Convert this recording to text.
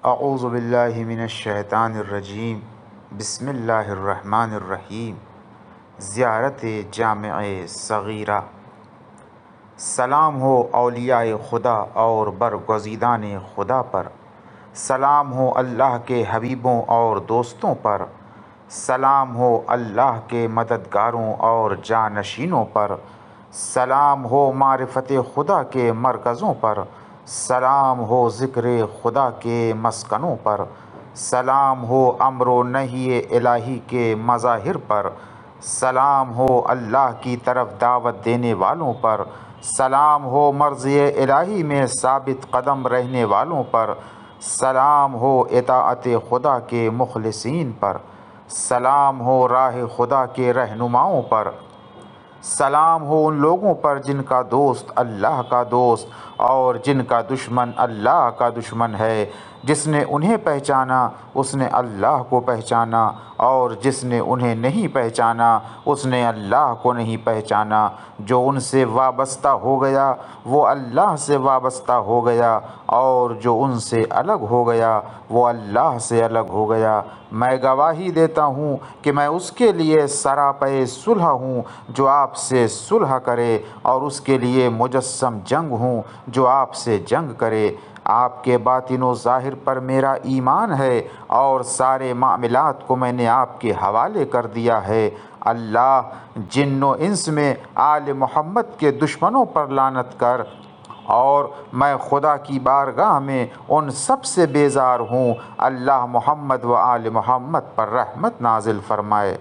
اعوذ باللہ من الشیطان الرجیم بسم اللہ الرحمن الرحیم۔ زیارت جامع صغیرہ۔ سلام ہو اولیاء خدا اور برگزیدان خدا پر، سلام ہو اللہ کے حبیبوں اور دوستوں پر، سلام ہو اللہ کے مددگاروں اور جانشینوں پر، سلام ہو معرفت خدا کے مرکزوں پر، سلام ہو ذکر خدا کے مسکنوں پر، سلام ہو امر و نہی الہی کے مظاہر پر، سلام ہو اللہ کی طرف دعوت دینے والوں پر، سلام ہو مرضی الہی میں ثابت قدم رہنے والوں پر، سلام ہو اطاعت خدا کے مخلصین پر، سلام ہو راہ خدا کے رہنماؤں پر، سلام ہو ان لوگوں پر جن کا دوست اللہ کا دوست اور جن کا دشمن اللہ کا دشمن ہے۔ جس نے انہیں پہچانا اس نے اللہ کو پہچانا، اور جس نے انہیں نہیں پہچانا اس نے اللہ کو نہیں پہچانا۔ جو ان سے وابستہ ہو گیا وہ اللہ سے وابستہ ہو گیا، اور جو ان سے الگ ہو گیا وہ اللہ سے الگ ہو گیا۔ میں گواہی دیتا ہوں کہ میں اس کے لیے سراپے صلح ہوں جو آپ سے صلح کرے، اور اس کے لیے مجسم جنگ ہوں جو آپ سے جنگ کرے۔ آپ کے باطن و ظاہر پر میرا ایمان ہے، اور سارے معاملات کو میں نے آپ کے حوالے کر دیا ہے۔ اللہ جن و انس میں آل محمد کے دشمنوں پر لعنت کر، اور میں خدا کی بارگاہ میں ان سب سے بیزار ہوں۔ اللہ محمد و آل محمد پر رحمت نازل فرمائے۔